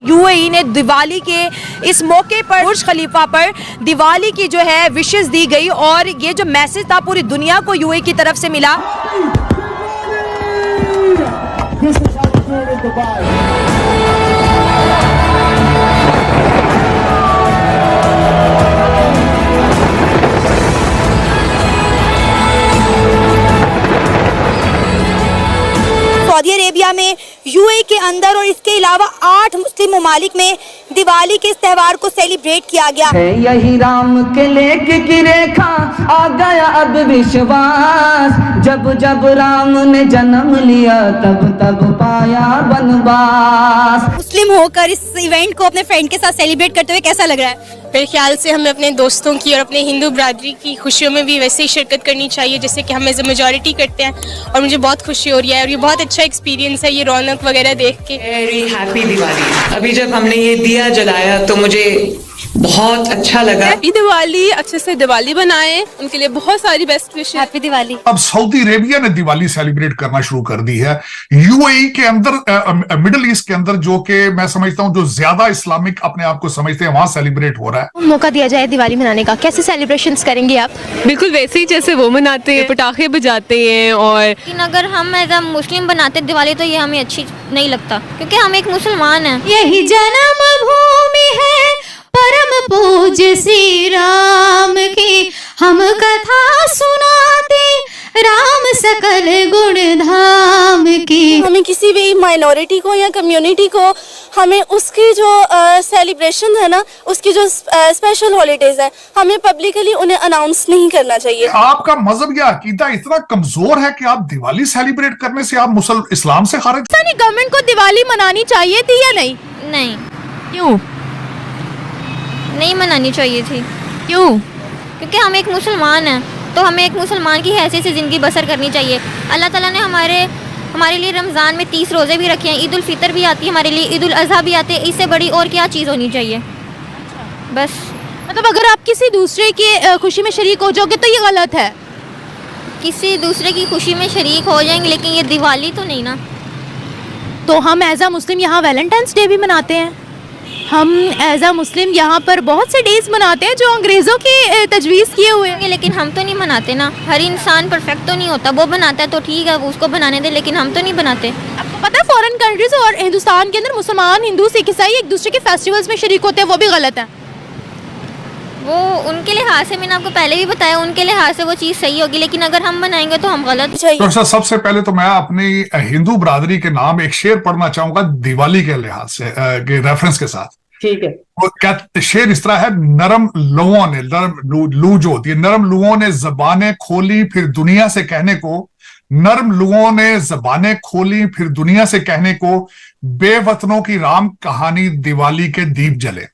UAE ने दिवाली के इस मौके पर बुर्ज खलीफा पर दिवाली की जो है विशेस दी गई और ये जो मैसेज था पूरी दुनिया को यूएई की तरफ से मिला। सऊदी अरेबिया में यूएई के अंदर और इसके अलावा 8 मुस्लिम ममालिक में दिवाली के इस त्यौहार को सेलिब्रेट किया गया है। यही राम के लेके की रेखा आ गया अब विश्वास, जब जब राम ने जन्म लिया तब तब पाया वनवास। मुस्लिम होकर इस इवेंट को अपने फ्रेंड के साथ सेलिब्रेट करते हुए कैसा लग रहा है? मेरे ख्याल से हमें अपने दोस्तों की और अपने हिंदू बरादरी की खुशियों में भी वैसे ही शिरकत करनी चाहिए जैसे कि हम एज ए मेजॉरिटी करते हैं, और मुझे बहुत खुशी हो रही है और ये बहुत अच्छा एक्सपीरियंस है ये रौनक वगैरह देख के। Very happy Diwali. अभी जब हमने ये दिया जलाया तो मुझे बहुत अच्छा लगा। हैप्पी दिवाली, अच्छे से दिवाली बनाएं, उनके लिए बहुत सारी बेस्ट विशेस। हैप्पी दिवाली। अब सऊदी अरेबिया ने दिवाली सेलिब्रेट करना शुरू कर दी है। यूएई के अंदर, मिडिल ईस्ट के अंदर, जो कि मैं समझता हूं जो ज्यादा इस्लामिक अपने आप को समझते हैं, वहां सेलिब्रेट हो रहा है। मौका दिया जाए दिवाली मनाने का, कैसे सेलिब्रेशंस करेंगे आप? बिल्कुल वैसे ही जैसे वो मनाते हैं, पटाखे बजाते हैं। और लेकिन अगर हम एज अ मुस्लिम बनाते दिवाली तो ये हमें अच्छी नहीं लगता, क्योंकि हम एक मुसलमान हैं। यही जन्म भूमि है परम पूज्य श्री राम की, हम कथा सुनाते राम सकल गुण धाम की। हमें किसी भी माइनॉरिटी को या कम्युनिटी को हमें उसकी जो सेलिब्रेशन है ना, उसकी जो स्पेशल हॉलीडेज है, हमें पब्लिकली उन्हें अनाउंस नहीं करना चाहिए। आपका मजहब या अकीदा इतना कमजोर है कि आप दिवाली सेलिब्रेट करने से आप इस्लाम से खारिज? गवर्नमेंट को दिवाली मनानी चाहिए थी या नहीं? नहीं, क्यों नहीं मनानी चाहिए थी। क्यों? क्योंकि हम एक मुसलमान हैं, तो हमें एक मुसलमान की हैसियत से ज़िंदगी बसर करनी चाहिए। अल्लाह ताला ने हमारे लिए रमज़ान में 30 रोज़े भी रखे हैं, ईद उल फितर भी आती है हमारे लिए, ईद उल अज़हा भी आते हैं। इससे बड़ी और क्या चीज़ होनी चाहिए? बस मतलब अगर आप किसी दूसरे की खुशी में शरीक हो जाओगे तो ये गलत है। किसी दूसरे की खुशी में शरीक हो जाएंगे, लेकिन ये दिवाली तो नहीं ना। तो हम एज आ मुस्लिम यहाँ वैलेंटाइंस डे भी मनाते हैं, हम एज आ मुस्लिम यहाँ पर बहुत से डेज मनाते हैं जो अंग्रेज़ों की तजवीज़ किए हुए हैं, लेकिन हम तो नहीं मनाते ना। हर इंसान परफेक्ट तो नहीं होता, वो बनाता है तो ठीक है, वो उसको बनाने दे, लेकिन हम तो नहीं बनाते। आपको पता है फॉरेन कंट्रीज और हिंदुस्तान के अंदर मुसलमान, हिंदू, सिख, ईसाई एक दूसरे के फेस्टिवल्स में शरीक होते हैं, वो भी गलत है। वो उनके लिहाज से, मैंने आपको पहले भी बताया, उनके लिहाज से वो चीज़ सही होगी, लेकिन अगर हम बनाएंगे तो हम गलत। तो सबसे पहले तो मैं अपनी हिंदू बरादरी के नाम एक शेर पढ़ना चाहूंगा दिवाली के लिहाज से, रेफरेंस के साथ। ठीक है। वो क्या शेर इस तरह है, नरम लुओं ने, लू जो होती है, नरम लुओं ने जबानें खोली फिर दुनिया से कहने को, नरम लुओं ने जबानें खोली फिर दुनिया से कहने को, बेवतनों की राम कहानी दिवाली के दीप जले।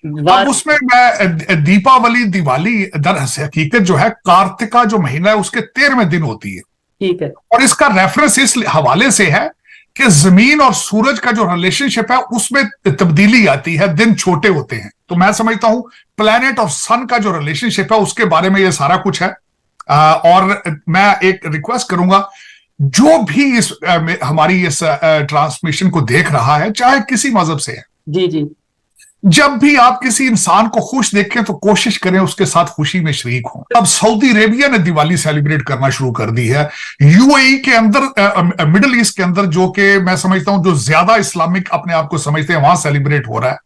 अब उसमें मैं दीपावली, दिवाली दर हकीकत जो है कार्तिका जो महीना है उसके 13वें दिन होती है। ठीक है। और इसका रेफरेंस इस हवाले से है कि जमीन और सूरज का जो रिलेशनशिप है उसमें तब्दीली आती है, दिन छोटे होते हैं। तो मैं समझता हूं प्लैनेट और सन का जो रिलेशनशिप है उसके बारे में ये सारा कुछ है। और मैं एक रिक्वेस्ट करूंगा, जो भी इस हमारी इस ट्रांसमिशन को देख रहा है, चाहे किसी मजहब से है, जी जी, जब भी आप किसी इंसान को खुश देखें तो कोशिश करें उसके साथ खुशी में शरीक हों। अब सऊदी अरेबिया ने दिवाली सेलिब्रेट करना शुरू कर दी है। यूएई के अंदर, मिडिल ईस्ट के अंदर, जो कि मैं समझता हूं जो ज्यादा इस्लामिक अपने आप को समझते हैं, वहां सेलिब्रेट हो रहा है।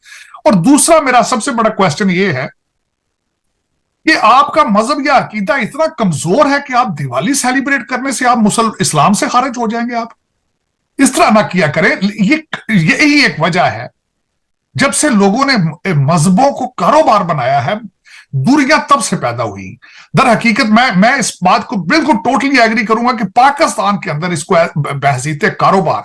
और दूसरा मेरा सबसे बड़ा क्वेश्चन ये है कि आपका मजहब या अकीदा इतना कमजोर है कि आप दिवाली सेलिब्रेट करने से आप इस्लाम से खारिज हो जाएंगे। आप इस तरह ना किया करें। यही एक वजह है जब से लोगों ने मजहबों को कारोबार बनाया है, दूरियां तब से पैदा हुई। दर हकीकत मैं इस बात को बिल्कुल टोटली एग्री करूंगा कि पाकिस्तान के अंदर इसको बहसीते कारोबार,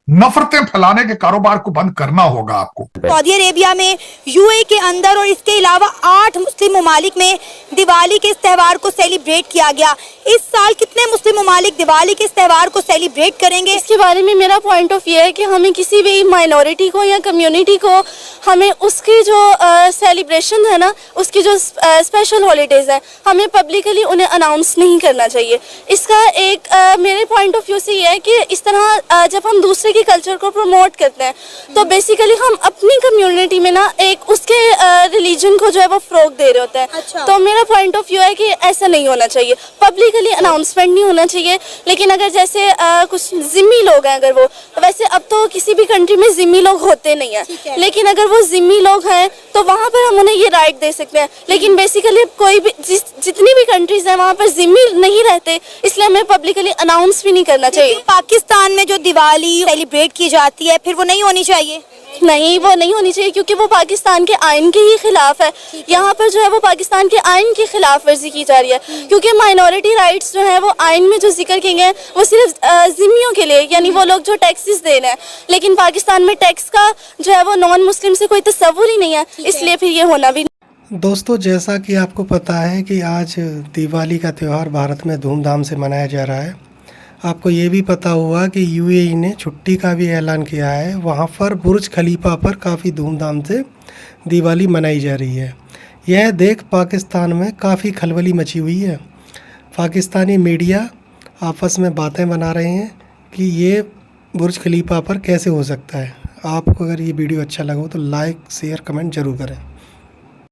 नफरतें फैलाने के कारोबार को बंद करना होगा आपको। सऊदी अरेबिया में यूएई के अंदर और इसके अलावा 8 मुस्लिम ममालिक में दिवाली के इस त्यौहार को सेलिब्रेट किया गया। इस साल कितने मुस्लिम ममालिक दिवाली के इस त्यौहार को सेलिब्रेट करेंगे? इसके बारे में मेरा पॉइंट ऑफ व्यू है कि हमें किसी भी माइनॉरिटी को या कम्युनिटी को हमें उसकी जो सेलिब्रेशन है ना, उसकी जो स्पेशल हॉलीडेज है, हमें पब्लिकली उन्हें अनाउंस नहीं करना चाहिए। इसका एक मेरे पॉइंट ऑफ व्यू से ये है कि इस तरह जब हम दूसरे के कल्चर को प्रमोट करते हैं। तो बेसिकली हम अपनी कम्युनिटी में ना एक उसके रिलीजन को जो है वो फ़रोग दे रहे होते हैं। अच्छा। तो मेरा पॉइंट ऑफ व्यू है कि ऐसा नहीं होना चाहिए, पब्लिकली अनाउंसमेंट नहीं होना चाहिए। लेकिन अगर जैसे कुछ जिम्मी लोग हैं, अगर वो, वैसे अब तो किसी भी कंट्री में जिम्मी लोग होते नहीं है। हैं, लेकिन अगर वो जिम्मी लोग हैं तो वहाँ पर हम उन्हें ये राइट दे सकते हैं। लेकिन बेसिकली कोई भी जितनी भी कंट्रीज हैं वहाँ पर जिम्मी नहीं रहते, इसलिए हमें पब्लिकली अनाउंस भी नहीं करना चाहिए। पाकिस्तान में जो दिवाली सेलिब्रेट की जाती है फिर वो नहीं होनी चाहिए? नहीं, वो नहीं होनी चाहिए क्योंकि वो पाकिस्तान के आइन के ही खिलाफ है। यहाँ पर जो है वो पाकिस्तान के आइन की खिलाफ वर्जी की जा रही है, क्योंकि माइनॉरिटी राइट्स जो है वो आइन में जो जिक्र किए हैं वो सिर्फ जिम्मियों के लिए, यानी वो लोग जो टैक्सेस दे रहे हैं। लेकिन पाकिस्तान में टैक्स का जो है वो नॉन मुस्लिम से कोई तस्वुर ही नहीं है, इसलिए फिर ये होना भी। दोस्तों, जैसा कि आपको पता है कि आज दिवाली का त्यौहार भारत में धूमधाम से मनाया जा रहा है। आपको ये भी पता हुआ कि यूएई ने छुट्टी का भी ऐलान किया है। वहाँ पर बुर्ज खलीफा पर काफ़ी धूमधाम से दिवाली मनाई जा रही है। यह देख पाकिस्तान में काफ़ी खलबली मची हुई है। पाकिस्तानी मीडिया आपस में बातें बना रहे हैं कि ये बुर्ज खलीफा पर कैसे हो सकता है। आपको अगर ये वीडियो अच्छा लगा हो तो लाइक शेयर कमेंट ज़रूर करें।